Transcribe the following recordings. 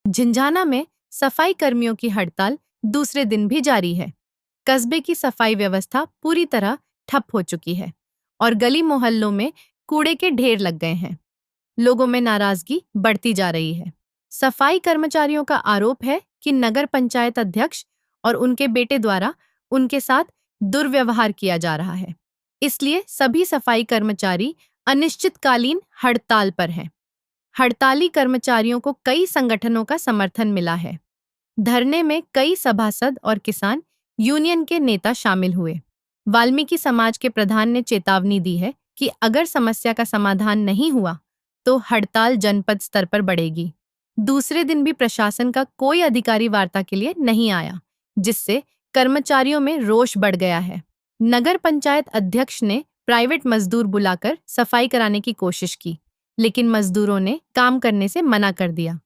झिंझाना में सफाई कर्मियों की हड़ताल दूसरे दिन भी जारी है। कस्बे की सफाई व्यवस्था पूरी तरह ठप हो चुकी है और गली मोहल्लों में कूड़े के ढेर लग गए हैं। लोगों में नाराजगी बढ़ती जा रही है। सफाई कर्मचारियों का आरोप है कि नगर पंचायत अध्यक्ष और उनके बेटे द्वारा उनके साथ दुर्व्यवहार किया जा रहा है। इसलिए सभी सफाई कर्मचारी अनिश्चितकालीन हड़ताल पर हैं। हड़ताली कर्मचारियों को कई संगठनों का समर्थन मिला है। धरने में कई सभासद और किसान यूनियन के नेता शामिल हुए। वाल्मीकि समाज के प्रधान ने चेतावनी दी है कि अगर समस्या का समाधान नहीं हुआ तो हड़ताल जनपद स्तर पर बढ़ेगी। दूसरे दिन भी प्रशासन का कोई अधिकारी वार्ता के लिए नहीं आया, जिससे कर्मचारियों में रोष बढ़ गया है। नगर पंचायत अध्यक्ष ने प्राइवेट मजदूर बुलाकर सफाई कराने की कोशिश की, लेकिन मजदूरों ने काम करने से मना कर दिया।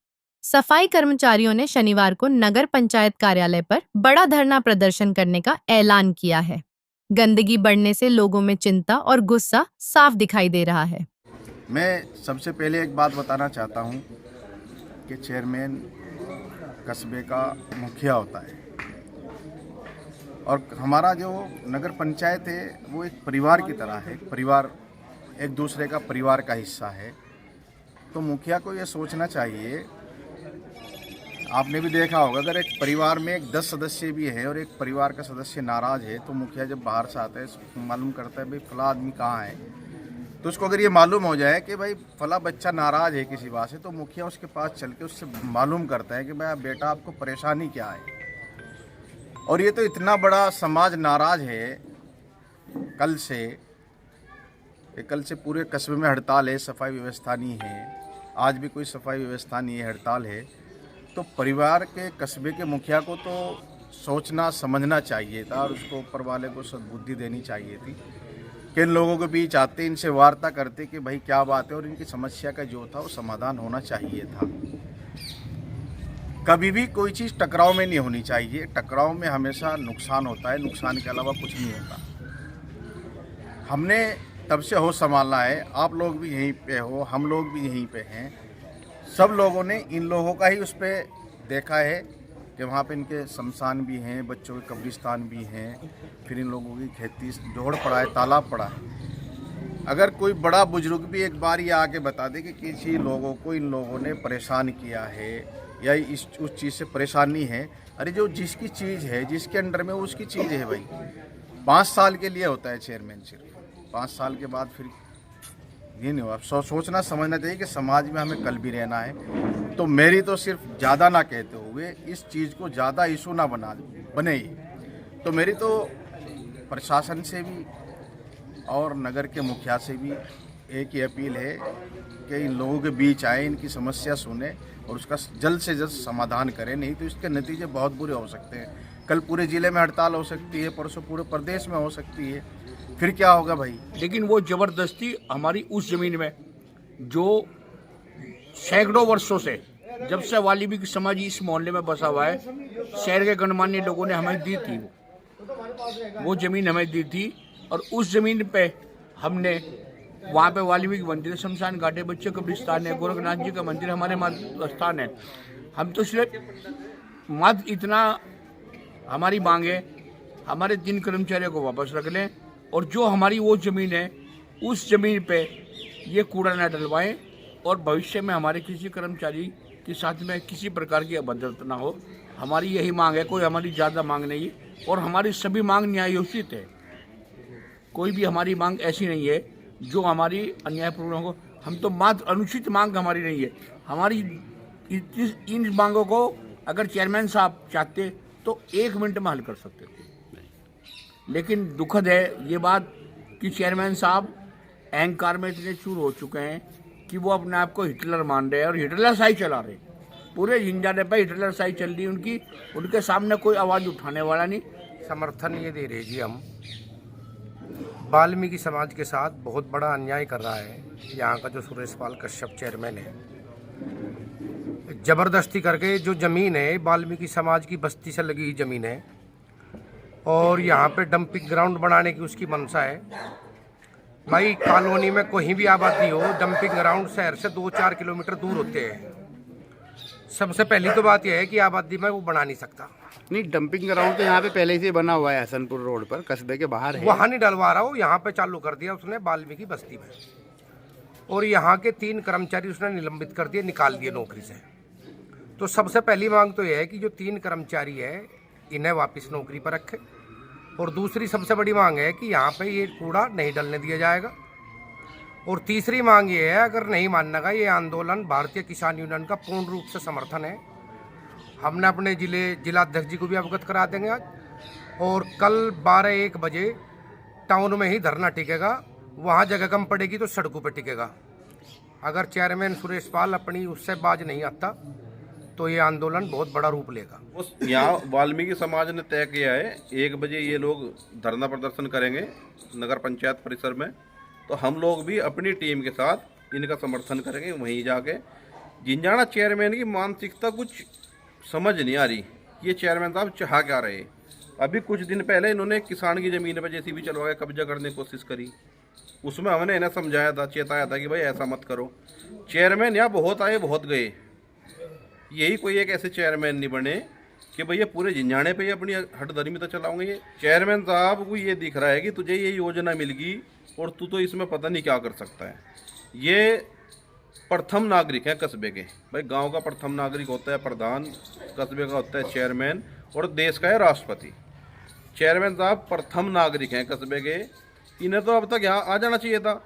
सफाई कर्मचारियों ने शनिवार को नगर पंचायत कार्यालय पर बड़ा धरना प्रदर्शन करने का ऐलान किया है। गंदगी बढ़ने से लोगों में चिंता और गुस्सा साफ दिखाई दे रहा है। मैं सबसे पहले एक बात बताना चाहता हूं कि चेयरमैन कस्बे का मुखिया होता है और हमारा जो नगर पंचायत है वो एक परिवार की तरह है। परिवार एक दूसरे का परिवार का हिस्सा है। तो मुखिया को ये सोचना चाहिए, आपने भी देखा होगा, अगर एक परिवार में 10 सदस्य भी है और एक परिवार का सदस्य नाराज़ है तो मुखिया जब बाहर से आता है मालूम करता है भाई फला आदमी कहाँ है। तो उसको अगर ये मालूम हो जाए कि भाई फला बच्चा नाराज़ है किसी बात से, तो मुखिया उसके पास चल के उससे मालूम करता है कि भाई बेटा आपको परेशानी क्या है। और ये तो इतना बड़ा समाज नाराज़ है कल से पूरे कस्बे में हड़ताल है, सफाई व्यवस्था नहीं है। आज भी कोई सफाई व्यवस्था नहीं है, हड़ताल है। तो परिवार के कस्बे के मुखिया को तो सोचना समझना चाहिए था और उसको ऊपर वाले को सद्बुद्धि देनी चाहिए थी कि इन लोगों के बीच आते, इनसे वार्ता करते कि भाई क्या बात है और इनकी समस्या का जो था वो समाधान होना चाहिए था। कभी भी कोई चीज़ टकराव में नहीं होनी चाहिए। टकराव में हमेशा नुकसान होता है, नुकसान के अलावा कुछ नहीं होता। हमने तब से होश संभालना है। आप लोग भी यहीं पे हो, हम लोग भी यहीं पे हैं। सब लोगों ने इन लोगों का ही उस पर देखा है कि वहाँ पे इनके शमशान भी हैं, बच्चों के कब्रिस्तान भी हैं, फिर इन लोगों की खेती जोड़ पड़ा है, तालाब पड़ा है। अगर कोई बड़ा बुजुर्ग भी एक बार ये आके बता दे कि किसी लोगों को इन लोगों ने परेशान किया है या उस चीज़ से परेशानी है, अरे जो जिसकी चीज़ है, जिसके अंडर में उसकी चीज़ है भाई। 5 साल के लिए होता है चेयरमैन, सिर्फ 5 साल के बाद फिर ये नहीं हुआ। सोचना समझना चाहिए कि समाज में हमें कल भी रहना है। तो मेरी तो सिर्फ ज़्यादा ना कहते हुए इस चीज़ को ज़्यादा इशू ना बने ये। तो मेरी तो प्रशासन से भी और नगर के मुखिया से भी एक ही अपील है कि इन लोगों के बीच आए, इनकी समस्या सुने और उसका जल्द से जल्द समाधान करें, नहीं तो इसके नतीजे बहुत बुरे हो सकते हैं। कल पूरे ज़िले में हड़ताल हो सकती है, परसों पूरे प्रदेश में हो सकती है। फिर क्या होगा भाई? लेकिन वो ज़बरदस्ती हमारी उस ज़मीन में जो सैकड़ों वर्षों से, जब से वाल्मीकि समाज इस मोहल्ले में बसा हुआ है, शहर के गणमान्य लोगों ने हमें दी थी। वो ज़मीन हमें दी थी और उस ज़मीन पे हमने वहाँ पे वाल्मीकि मंदिर, शमशान घाट है, बच्चे कब्रिस्तान है, गोरखनाथ जी का मंदिर हमारे स्थान है। हम तो इसलिए मत इतना हमारी मांग है, हमारे 3 कर्मचारियों को वापस रख लें और जो हमारी वो ज़मीन है उस ज़मीन पे ये कूड़ा न डलवाएं और भविष्य में हमारे किसी कर्मचारी के साथ में किसी प्रकार की अभद्रता ना हो। हमारी यही मांग है, कोई हमारी ज़्यादा मांग नहीं है और हमारी सभी मांग न्यायोचित है। कोई भी हमारी मांग ऐसी नहीं है जो हमारी अन्यायपूर्ण हो। हम तो मात्र अनुचित मांग हमारी नहीं है। हमारी इन मांगों को अगर चेयरमैन साहब चाहते तो 1 मिनट में हल कर सकते थे। लेकिन दुखद है ये बात कि चेयरमैन साहब अहंकार में इतने चूर हो चुके हैं कि वो अपने आप को हिटलर मान रहे हैं और हिटलर शाही चला रहे हैं। पूरे झिंझाने पर हिटलर शाही चल रही है उनकी। उनके सामने कोई आवाज़ उठाने वाला नहीं। समर्थन ये दे रहे जी, हम वाल्मीकि समाज के साथ बहुत बड़ा अन्याय कर रहा है यहाँ का जो सुरेश पाल कश्यप चेयरमैन है। ज़बरदस्ती करके जो ज़मीन है वाल्मीकि समाज की बस्ती से लगी हुई ज़मीन है और यहाँ पे डंपिंग ग्राउंड बनाने की उसकी मंशा है। भाई कॉलोनी में कोई भी आबादी हो, डंपिंग ग्राउंड शहर से 2-4 किलोमीटर दूर होते हैं। सबसे पहली तो बात यह है कि आबादी में वो बना नहीं सकता, नहीं, डंपिंग ग्राउंड तो यहाँ पे पहले से बना हुआ है, हसनपुर रोड पर, कस्बे के बाहर है। वहाँ नहीं डलवा रहा, वो यहाँ पे चालू कर दिया उसने वाल्मीकि बस्ती में। और यहाँ के 3 कर्मचारी उसने निलंबित कर दिए, निकाल दिए नौकरी से। तो सबसे पहली मांग तो यह है कि जो 3 कर्मचारी है इन्हें वापस नौकरी पर रखे। और दूसरी सबसे बड़ी मांग है कि यहाँ पे ये कूड़ा नहीं डलने दिया जाएगा। और तीसरी मांग ये है, अगर नहीं मानने का ये आंदोलन भारतीय किसान यूनियन का पूर्ण रूप से समर्थन है। हमने अपने जिलाध्यक्ष जी को भी अवगत करा देंगे आज। और कल 12-1 बजे टाउन में ही धरना टिकेगा, वहाँ जगह कम पड़ेगी तो सड़कों पर टिकेगा। अगर चेयरमैन सुरेश पाल अपनी उससे बाज नहीं आता तो ये आंदोलन बहुत बड़ा रूप लेगा। उस यहाँ वाल्मीकि समाज ने तय किया है 1 बजे ये लोग धरना प्रदर्शन करेंगे नगर पंचायत परिसर में। तो हम लोग भी अपनी टीम के साथ इनका समर्थन करेंगे। वहीं जाके जिंजाना चेयरमैन की मानसिकता कुछ समझ नहीं आ रही, ये चेयरमैन साहब चाह क्या रहे। अभी कुछ दिन पहले इन्होंने किसान की ज़मीन पर जेसीबी चलवा के कब्जा करने की कोशिश करी, उसमें हमने इन्हें समझाया था, चेताया था कि भाई ऐसा मत करो। चेयरमैन यहाँ बहुत आए बहुत गए, यही कोई एक ऐसे चेयरमैन नहीं बने कि भैया पूरे जिंजाने पे ही अपनी हठधर्मी तो चलाऊंगे। ये चेयरमैन साहब को ये दिख रहा है कि तुझे ये योजना मिल गई और तू तो इसमें पता नहीं क्या कर सकता है। ये प्रथम नागरिक हैं कस्बे के, भाई गांव का प्रथम नागरिक होता है प्रधान, कस्बे का होता है चेयरमैन और देश का है राष्ट्रपति। चेयरमैन साहब प्रथम नागरिक हैं कस्बे के, इन्हें तो अब तक यहाँ आ जाना चाहिए था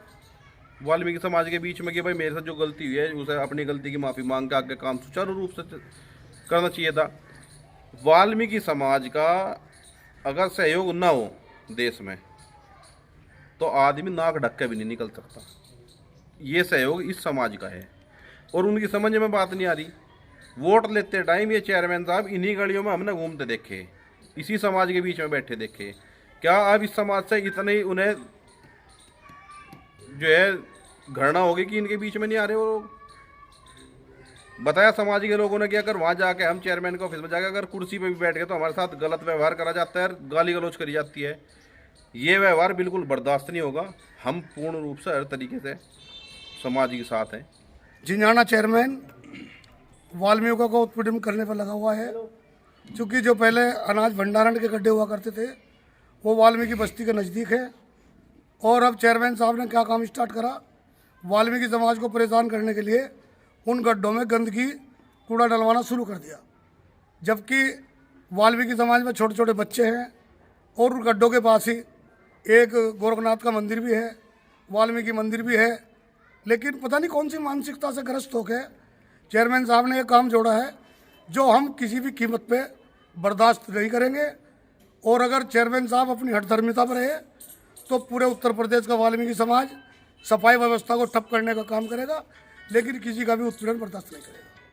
वाल्मीकि समाज के बीच में कि भाई मेरे साथ जो गलती हुई है उसे अपनी गलती की माफ़ी मांग के आगे काम सुचारू रूप से करना चाहिए था। वाल्मीकि समाज का अगर सहयोग ना हो देश में तो आदमी नाक ढक के भी नहीं निकल सकता। ये सहयोग इस समाज का है और उनकी समझ में बात नहीं आ रही। वोट लेते टाइम ये चेयरमैन साहब इन्हीं गलियों में हमने घूमते देखे, इसी समाज के बीच में बैठे देखे। क्या अब इस समाज से इतने ही उन्हें जो है घृणा होगी कि इनके बीच में नहीं आ रहे वो लोग? बताया समाज के लोगों ने कि अगर वहाँ जाके हम चेयरमैन के ऑफिस में जाकर अगर कुर्सी पे भी बैठ गए तो हमारे साथ गलत व्यवहार करा जाता है, गाली गलौज करी जाती है। ये व्यवहार बिल्कुल बर्दाश्त नहीं होगा। हम पूर्ण रूप से हर तरीके से समाज के साथ हैं। जिंजाना चेयरमैन वाल्मीकि को उत्पीड़न करने पर लगा हुआ है, क्योंकि जो पहले अनाज भंडारण के गड्ढे हुआ करते थे वो वाल्मीकि बस्ती के नज़दीक है। और अब चेयरमैन साहब ने क्या काम स्टार्ट करा, वाल्मीकि समाज को परेशान करने के लिए उन गड्ढों में गंदगी कूड़ा डलवाना शुरू कर दिया। जबकि वाल्मीकि समाज में छोटे छोटे बच्चे हैं और उन गड्ढों के पास ही एक गोरखनाथ का मंदिर भी है, वाल्मीकि मंदिर भी है। लेकिन पता नहीं कौन सी मानसिकता से ग्रस्त होकर चेयरमैन साहब ने ये काम जोड़ा है जो हम किसी भी कीमत पे बर्दाश्त नहीं करेंगे। और अगर चेयरमैन साहब अपनी हठधर्मिता पर रहे तो पूरे उत्तर प्रदेश का वाल्मीकि समाज सफाई व्यवस्था को ठप करने का काम करेगा, लेकिन किसी का भी उत्पीड़न बर्दाश्त नहीं करेगा।